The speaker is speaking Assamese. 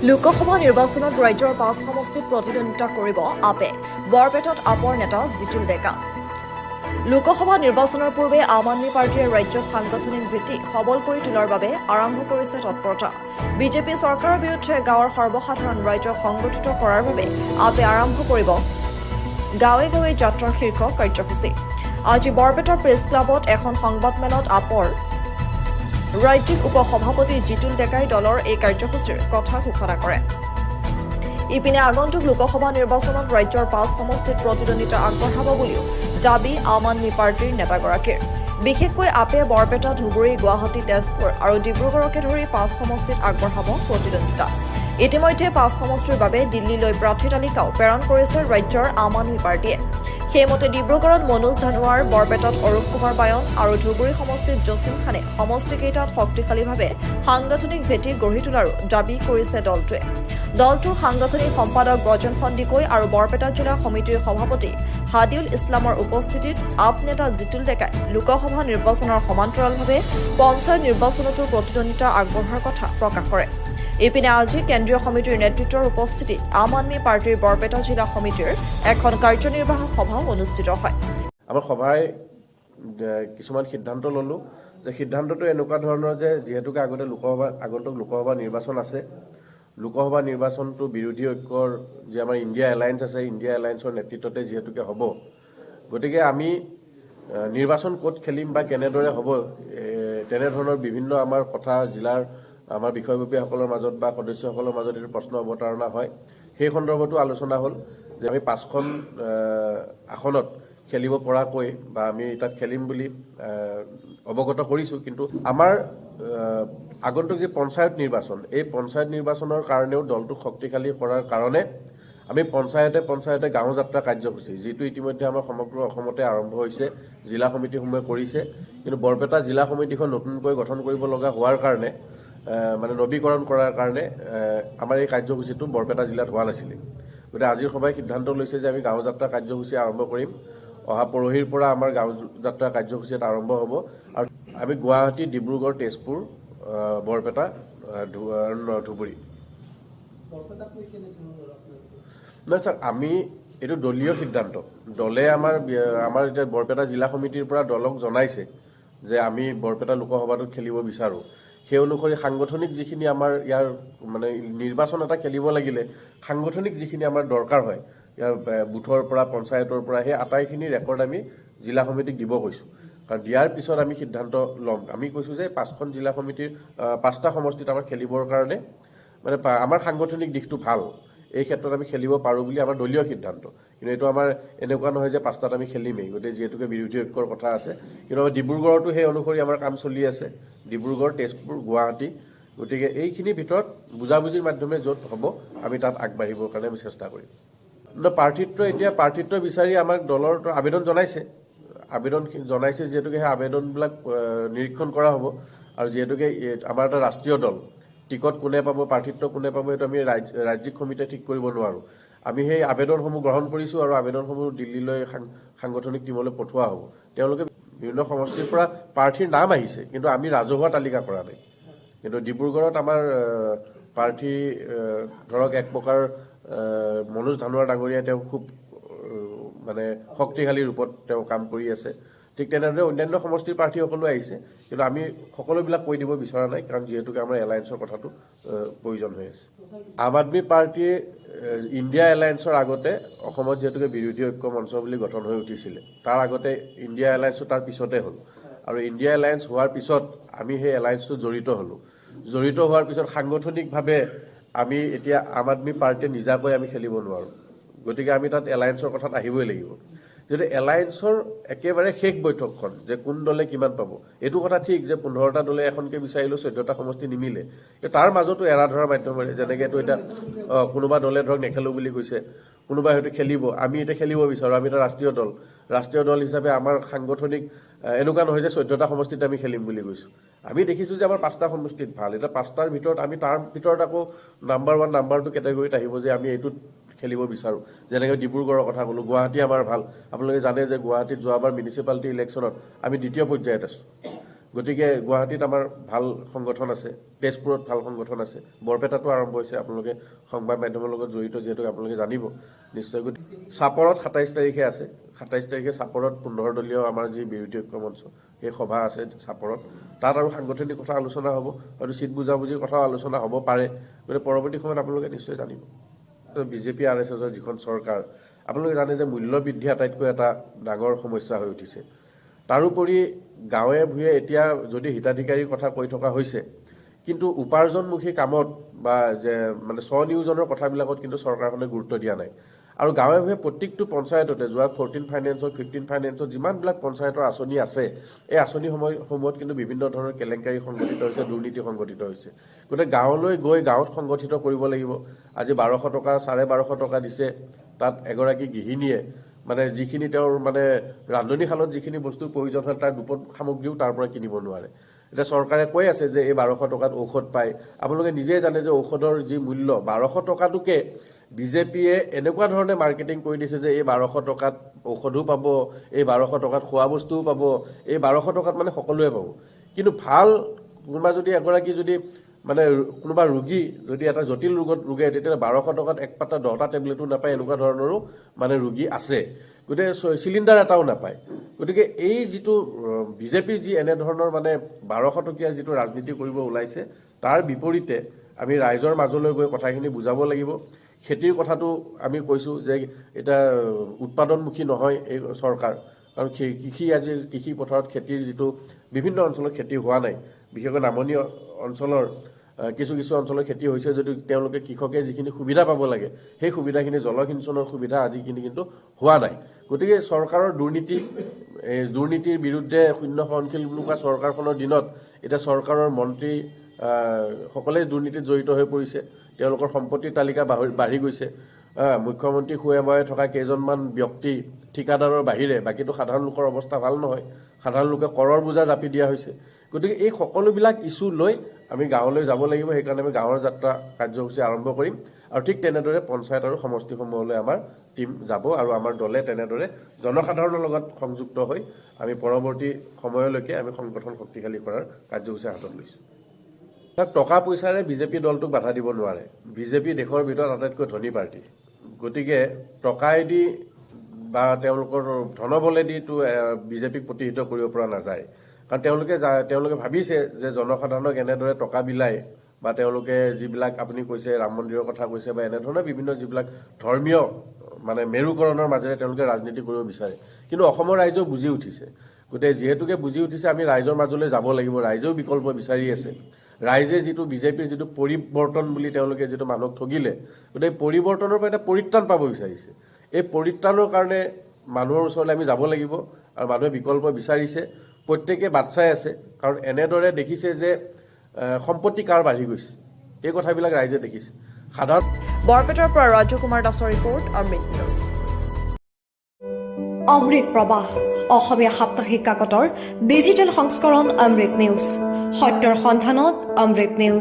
লোকসভা নিৰ্বাচনত ৰাজ্যৰ ৫ সমষ্টিত প্ৰতিদ্বন্দ্বিতা কৰিব আপে বৰপেটাত আপৰ নেতা জিতুল ডেকা লোকসভা নিৰ্বাচনৰ পূৰ্বে আম আদমি পাৰ্টীয়ে ৰাজ্যত সাংগঠনিক ভিত্তি সবল কৰি তোলাৰ বাবে আৰম্ভ কৰিছে তৎপৰতা বিজেপি চৰকাৰৰ বিৰুদ্ধে গাঁৱৰ সৰ্বসাধাৰণ ৰাইজক সংগঠিত কৰাৰ বাবে আপে আৰম্ভ কৰিব গাঁৱে গাঁৱে যাত্ৰাৰ শীৰ্ষক কাৰ্যসূচী আজি বৰপেটা প্ৰেছ ক্লাবত এখন সংবাদমেলত আপৰ ৰাজ্যিক উপসভাপতি জিতুল ডেকাই দলৰ এই কাৰ্যসূচীৰ কথা ঘোষণা কৰে ইপিনে আগন্তুক লোকসভা নিৰ্বাচনত ৰাজ্যৰ ৫ সমষ্টিত প্ৰতিদ্বন্দ্বিতা আগবঢ়াব বুলিও দাবী আম আদমি পাৰ্টীৰ নেতাগৰাকীৰ বিশেষকৈ আপে বৰপেটা ধুবুৰী গুৱাহাটী তেজপুৰ আৰু ডিব্ৰুগড়কে ধৰি ৫ সমষ্টিত আগবঢ়াব প্ৰতিদ্বন্দ্বিতা ইতিমধ্যে ৫ সমষ্টিৰ বাবে দিল্লীলৈ প্ৰাৰ্থী তালিকাও প্ৰেৰণ কৰিছে ৰাজ্যৰ আম আদমি পাৰ্টীয়ে সেইমতে ডিব্ৰুগড়ত মনোজ ধানোৱাৰ বৰপেটাত অৰূপ কুমাৰ বায়ন আৰু ধুবুৰী সমষ্টিত জছিম খানে সমষ্টিকেইটাত শক্তিশালীভাৱে সাংগঠনিক ভেটি গঢ়ি তোলাৰো দাবী কৰিছে দলটোৱে দলটোৰ সাংগঠনিক সম্পাদক ব্ৰজন সন্দিকৈ আৰু বৰপেটা জিলা সমিতিৰ সভাপতি হাদিউল ইছলামৰ উপস্থিতিত আপ নেতা জিতুল ডেকাই লোকসভা নিৰ্বাচনৰ সমান্তৰালভাৱে পঞ্চায়ত নিৰ্বাচনতো প্ৰতিদ্বন্দ্বিতা আগবঢ়োৱাৰ কথা প্ৰকাশ কৰে ইপিনে আজি কেন্দ্ৰীয় সমিতিৰ নেতৃত্বৰ উপস্থিতিত আম আদমি পাৰ্টীৰ বৰপেটা জিলা সমিতিৰ এখন কাৰ্যনিৰ্বাহক সভাও অনুষ্ঠিত হয় আমাৰ সভায় কিছুমান সিদ্ধান্ত ললো যে সিদ্ধান্তটো এনেকুৱা ধৰণৰ যে যেহেতুকে আগন্তুক লোকসভা নিৰ্বাচন আছে লোকসভা নিৰ্বাচনটো বিৰোধী ঐক্যৰ যে আমাৰ ইণ্ডিয়া এলায়েন্স আছে ইণ্ডিয়া এলায়েন্সৰ নেতৃত্বতে যেহেতুকে হ'ব গতিকে আমি নিৰ্বাচন ক'ত খেলিম বা কেনেদৰে হ'ব তেনেধৰণৰ বিভিন্ন আমাৰ কথা জিলাৰ আমাৰ বিষয়ববীয়াসকলৰ মাজত বা সদস্যসকলৰ মাজত এইটো প্ৰশ্ন অৱতাৰণা হয় সেই সন্দৰ্ভতো আলোচনা হ'ল যে আমি ৫খন আসনত খেলিব পৰাকৈ বা আমি তাত খেলিম বুলি অৱগত কৰিছোঁ কিন্তু আমাৰ আগন্তুক যে পঞ্চায়ত নিৰ্বাচন এই পঞ্চায়ত নিৰ্বাচনৰ কাৰণেও দলটোক শক্তিশালী কৰাৰ কাৰণে আমি পঞ্চায়তে গাঁও যাত্ৰা কাৰ্যসূচী যিটো ইতিমধ্যে আমাৰ সমগ্ৰ অসমতে আৰম্ভ হৈছে জিলা সমিতিসমূহে কৰিছে কিন্তু বৰপেটা জিলা সমিতিখন নতুনকৈ গঠন কৰিব লগা হোৱাৰ কাৰণে মানে নৱীকৰণ কৰাৰ কাৰণে আমাৰ এই কাৰ্যসূচীটো বৰপেটা জিলাত হোৱা নাছিলে গতিকে আজিৰ সভাই সিদ্ধান্ত লৈছে যে আমি গাঁও যাত্ৰা কাৰ্যসূচী আৰম্ভ কৰিম অহা পৰহিৰ পৰা আমাৰ গাঁও যাত্ৰা কাৰ্যসূচী আৰম্ভ হ'ব আৰু আমি গুৱাহাটী ডিব্ৰুগড় তেজপুৰ বৰপেটা ধুবুৰী নহয় ছাৰ আমি এইটো দলীয় সিদ্ধান্ত দলে আমাৰ এতিয়া বৰপেটা জিলা সমিতিৰ পৰা দলক জনাইছে যে আমি বৰপেটা লোকসভাটোত খেলিব বিচাৰোঁ সেই অনুসৰি সাংগঠনিক যিখিনি আমাৰ ইয়াৰ মানে নিৰ্বাচন এটা খেলিব লাগিলে সাংগঠনিক যিখিনি আমাৰ দৰকাৰ হয় ইয়াৰ বুথৰ পৰা পঞ্চায়তৰ পৰা সেই আটাইখিনি ৰেকৰ্ড আমি জিলা সমিতিক দিব কৈছোঁ কাৰণ দিয়াৰ পিছত আমি সিদ্ধান্ত ল'ম আমি কৈছোঁ যে ৫খন জিলা সমিতিৰ ৫টা সমষ্টিত আমাৰ খেলিবৰ কাৰণে মানে আমাৰ সাংগঠনিক দিশটো ভাল এই ক্ষেত্ৰত আমি খেলিব পাৰোঁ বুলি আমাৰ দলীয় সিদ্ধান্ত কিন্তু এইটো আমাৰ এনেকুৱা নহয় যে ৫টাত আমি খেলিমেই গতিকে যিহেতুকে বিৰোধী ঐক্যৰ কথা আছে কিন্তু আমাৰ ডিব্ৰুগড়তো সেই অনুসৰি আমাৰ কাম চলি আছে ডিব্ৰুগড় তেজপুৰ গুৱাহাটী গতিকে এইখিনিৰ ভিতৰত বুজাবুজিৰ মাধ্যমে য'ত হ'ব আমি তাত আগবাঢ়িবৰ কাৰণে আমি চেষ্টা কৰিম প্ৰাৰ্থিত্ব বিচাৰি আমাক দলৰ আবেদন জনাইছে যিহেতুকে সেই আবেদনবিলাক নিৰীক্ষণ কৰা হ'ব আৰু যিহেতুকে আমাৰ এটা ৰাষ্ট্ৰীয় দল টিকট কোনে পাব প্ৰাৰ্থিত্ব কোনে পাব এইটো আমি ৰাজ্যিক সমিতিয়ে ঠিক কৰিব নোৱাৰোঁ আমি সেই আবেদনসমূহ গ্ৰহণ কৰিছোঁ আৰু আবেদনসমূহ দিল্লীলৈ সাংগঠনিক টীমলৈ পঠোৱা হ'ব তেওঁলোকে বিভিন্ন সমষ্টিৰ পৰা প্ৰাৰ্থীৰ নাম আহিছে কিন্তু আমি ৰাজহুৱা তালিকা কৰা নাই কিন্তু ডিব্ৰুগড়ত আমাৰ প্ৰাৰ্থী ধৰক এক প্ৰকাৰ মনোজ ধানোৱাৰ ডাঙৰীয়াই তেওঁ খুব মানে শক্তিশালী ৰূপত তেওঁ কাম কৰি আছে ঠিক তেনেদৰে অন্যান্য সমষ্টিৰ প্ৰাৰ্থীসকলো আহিছে কিন্তু আমি সকলোবিলাক কৈ দিব বিচৰা নাই কাৰণ যিহেতুকে আমাৰ এলায়েন্সৰ কথাটো প্ৰয়োজন হৈ আছে আম আদমি পাৰ্টীয়ে ইণ্ডিয়া এলায়েন্সৰ আগতে অসমত যিহেতুকে বিৰোধী ঐক্য মঞ্চ বুলি গঠন হৈ উঠিছিলে তাৰ আগতে ইণ্ডিয়া এলায়েন্সটো তাৰ পিছতে হ'ল আৰু ইণ্ডিয়া এলায়েন্স হোৱাৰ পিছত আমি সেই এলায়েন্সটো জড়িত হোৱাৰ পিছত সাংগঠনিকভাৱে আমি এতিয়া আম আদমি পাৰ্টীয়ে নিজাকৈ আমি খেলিব নোৱাৰোঁ গতিকে আমি তাত এলায়েন্সৰ কথাত আহিবই লাগিব যদি এলায়েন্সৰ একেবাৰে শেষ বৈঠকখন যে কোন দলে কিমান পাব এইটো কথা ঠিক যে 15টা দলে এখনকৈ বিচাৰিলেও 14টা সমষ্টি নিমিলে তাৰ মাজতো এৰা ধৰাৰ মাধ্যমেৰে যেনেকৈ এইটো এতিয়া কোনোবা দলে ধৰক নেখেলোঁ বুলি কৈছে কোনোবাই হয়তো খেলিব আমি এতিয়া খেলিব বিচাৰোঁ আমি এটা ৰাষ্ট্ৰীয় দল হিচাপে আমাৰ সাংগঠনিক এনেকুৱা নহয় যে 14টা সমষ্টিত আমি খেলিম বুলি কৈছোঁ আমি দেখিছোঁ যে আমাৰ 5টা সমষ্টিত ভাল এতিয়া 5টাৰ ভিতৰত আমি তাৰ ভিতৰত আকৌ নাম্বাৰ 1 নাম্বাৰ 2 কেটেগৰীত আহিব যে আমি এইটোত খেলিব বিচাৰোঁ যেনেকৈ ডিব্ৰুগড়ৰ কথা ক'লোঁ গুৱাহাটী আমাৰ ভাল আপোনালোকে জানে যে গুৱাহাটীত যোৱাবাৰ মিউনিচিপালিটি ইলেকশ্যনত আমি দ্বিতীয় পৰ্যায়ত আছোঁ গতিকে গুৱাহাটীত আমাৰ ভাল সংগঠন আছে, তেজপুৰত ভাল সংগঠন আছে, বৰপেটাতো আৰম্ভ হৈছে। আপোনালোকে সংবাদ মাধ্যমৰ লগত জড়িত যিহেতু আপোনালোকে জানিব নিশ্চয়। গতিকে চাপৰত ২৭ তাৰিখে আছে, ২৭ তাৰিখে চাপৰত ১৫ দলীয় আমাৰ যি বিৰোধী ঐক্য মঞ্চ সেই সভা আছে চাপৰত। তাত আৰু সাংগঠনিক কথা আলোচনা হ'ব, হয়তো চিট বুজাবুজিৰ কথাও আলোচনা হ'ব পাৰে। গতিকে পৰৱৰ্তী সময়ত আপোনালোকে নিশ্চয় জানিব। বিজেপি RSSৰ যিখন চৰকাৰ, আপোনালোকে জানে যে মূল্য বৃদ্ধি আটাইতকৈ এটা ডাঙৰ সমস্যা হৈ উঠিছে। তাৰোপৰি গাঁৱে ভূঞে এতিয়া যদি হিতাধিকাৰীৰ কথা কৈ থকা হৈছে, কিন্তু উপাৰ্জনমুখী কামত বা যে মানে স্বনিয়োজনৰ কথাবিলাকত কিন্তু চৰকাৰখনে গুৰুত্ব দিয়া নাই। আৰু গাঁৱে ভূঞে প্ৰত্যেকটো পঞ্চায়ততে যোৱা 14 ফাইনেন্সত 15 ফাইনেন্সত যিমানবিলাক পঞ্চায়তৰ আঁচনি আছে, এই আঁচনিসমূহত কিন্তু বিভিন্ন ধৰণৰ কেলেংকাৰী সংঘটিত হৈছে, দুৰ্নীতি সংঘটিত হৈছে। গতিকে গাঁৱলৈ গৈ গাঁৱত সংগঠিত কৰিব লাগিব। আজি ১২০০ টকা ১২৫০ টকা দিছে, তাত এগৰাকী গৃহিণীয়ে মানে যিখিনি তেওঁৰ মানে ৰান্ধনীশালত যিখিনি বস্তু প্ৰয়োজন হয় তাৰ দুপদ সামগ্ৰীও তাৰ পৰা কিনিব নোৱাৰে। এতিয়া চৰকাৰে কৈ আছে যে এই ১২০০ টকাত ঔষধ পায়। আপোনালোকে নিজেই জানে যে ঔষধৰ যি মূল্য ১২০০ টকাটোকে বিজেপিয়ে এনেকুৱা ধৰণে মাৰ্কেটিং কৰি দিছে যে এই ১২০০ টকাত ঔষধো পাব, এই ১২০০ টকাত খোৱা বস্তুও পাব, এই ১২০০ টকাত মানে সকলোৱে পাব। কিন্তু ভাল কোনোবা যদি এগৰাকী যদি মানে কোনোবা ৰোগী যদি এটা জটিল ৰোগত ৰোগে, তেতিয়াহ'লে ১২০০ টকাত এক পাতা 10টা টেবলেটো নাপায়, এনেকুৱা ধৰণৰো মানে ৰোগী আছে। গতিকে চিলিণ্ডাৰ এটাও নাপায়। গতিকে এই যিটো বিজেপিৰ যি এনেধৰণৰ মানে ১২০০ টকীয়া যিটো ৰাজনীতি কৰিব ওলাইছে, তাৰ বিপৰীতে আমি ৰাইজৰ মাজলৈ গৈ কথাখিনি বুজাব লাগিব। খেতিৰ কথাটো আমি কৈছোঁ যে এতিয়া উৎপাদনমুখী নহয় এই চৰকাৰ, কাৰণ কৃষি পথাৰত খেতিৰ যিটো বিভিন্ন অঞ্চলত খেতি হোৱা নাই, বিশেষকৈ নামনি অঞ্চলৰ কিছু অঞ্চলৰ খেতি হৈছে যদিও তেওঁলোকে কৃষকে যিখিনি সুবিধা পাব লাগে সেই সুবিধাখিনি জলসিঞ্চনৰ সুবিধা আদিখিনি কিন্তু হোৱা নাই। গতিকে চৰকাৰৰ দুৰ্নীতিৰ বিৰুদ্ধে শূন্য সহনশীল বুলি কোৱা চৰকাৰখনৰ দিনত এতিয়া চৰকাৰৰ মন্ত্ৰী সকলোৱে দুৰ্নীতিত জড়িত হৈ পৰিছে। তেওঁলোকৰ সম্পত্তিৰ তালিকা বাঢ়ি গৈছে। মুখ্যমন্ত্ৰী শুৱে থকা কেইজনমান ব্যক্তি ঠিকাদাৰৰ বাহিৰে বাকীটো সাধাৰণ লোকৰ অৱস্থা ভাল নহয়। সাধাৰণ লোকে কৰৰ বোজা জাপি দিয়া হৈছে। গতিকে এই সকলোবিলাক ইছ্যু লৈ আমি গাঁৱলৈ যাব লাগিব। সেইকাৰণে আমি গাঁৱৰ যাত্ৰা কাৰ্যসূচী আৰম্ভ কৰিম। আৰু ঠিক তেনেদৰে পঞ্চায়ত আৰু সমষ্টিসমূহলৈ আমাৰ টীম যাব আৰু আমাৰ দলে তেনেদৰে জনসাধাৰণৰ লগত সংযুক্ত হৈ আমি পৰৱৰ্তী সময়লৈকে আমি সংগঠন শক্তিশালী কৰাৰ কাৰ্যসূচী হাতত লৈছোঁ। টকা পইচাৰে বিজেপি দলটোক বাধা দিব নোৱাৰে। বিজেপি দেশৰ ভিতৰত আটাইতকৈ ধনী পাৰ্টি। গতিকে টকাইদি বা তেওঁলোকৰ ধনবলেদিতো বিজেপিক প্ৰতিহিত কৰিব পৰা নাযায়। কাৰণ তেওঁলোকে ভাবিছে যে জনসাধাৰণক এনেদৰে টকা বিলাই বা তেওঁলোকে যিবিলাক আপুনি কৈছে ৰাম মন্দিৰৰ কথা কৈছে বা এনেধৰণৰ বিভিন্ন যিবিলাক ধৰ্মীয় মানে মেৰুকৰণৰ মাজেৰে তেওঁলোকে ৰাজনীতি কৰিব বিচাৰে। কিন্তু অসমৰ ৰাইজেও বুজি উঠিছে। গতিকে যিহেতুকে বুজি উঠিছে, আমি ৰাইজৰ মাজলৈ যাব লাগিব। ৰাইজেও বিকল্প বিচাৰি আছে। ৰাইজে যিটো বিজেপিৰ যিটো পৰিৱৰ্তন বুলি তেওঁলোকে যিটো মানুহক ঠগিলে, গতিকে পৰিৱৰ্তনৰ পৰা এটা পৰিত্ৰাণ পাব বিচাৰিছে। এই পৰিত্ৰাণৰ কাৰণে মানুহৰ ওচৰলৈ আমি যাব লাগিব আৰু মানুহে বিকল্প বিচাৰিছে। প্ৰত্যেকে বাট চাই আছে, কাৰণ এনেদৰে দেখিছে যে সম্পত্তি কাৰ বাঢ়ি গৈছে, এই কথাবিলাক ৰাইজে দেখিছে। সাধাৰণ বৰপেটাৰ পৰা ৰাজু কুমাৰ দাসৰ ৰিপৰ্ট, অমৃত নিউজ। অমৃত প্ৰবাহ অসমীয়া সাপ্তাহিক কাকতৰ ডিজিটেল সংস্কৰণ অমৃত নিউজ, সত্যৰ সন্ধানত অমৃত নিউজ।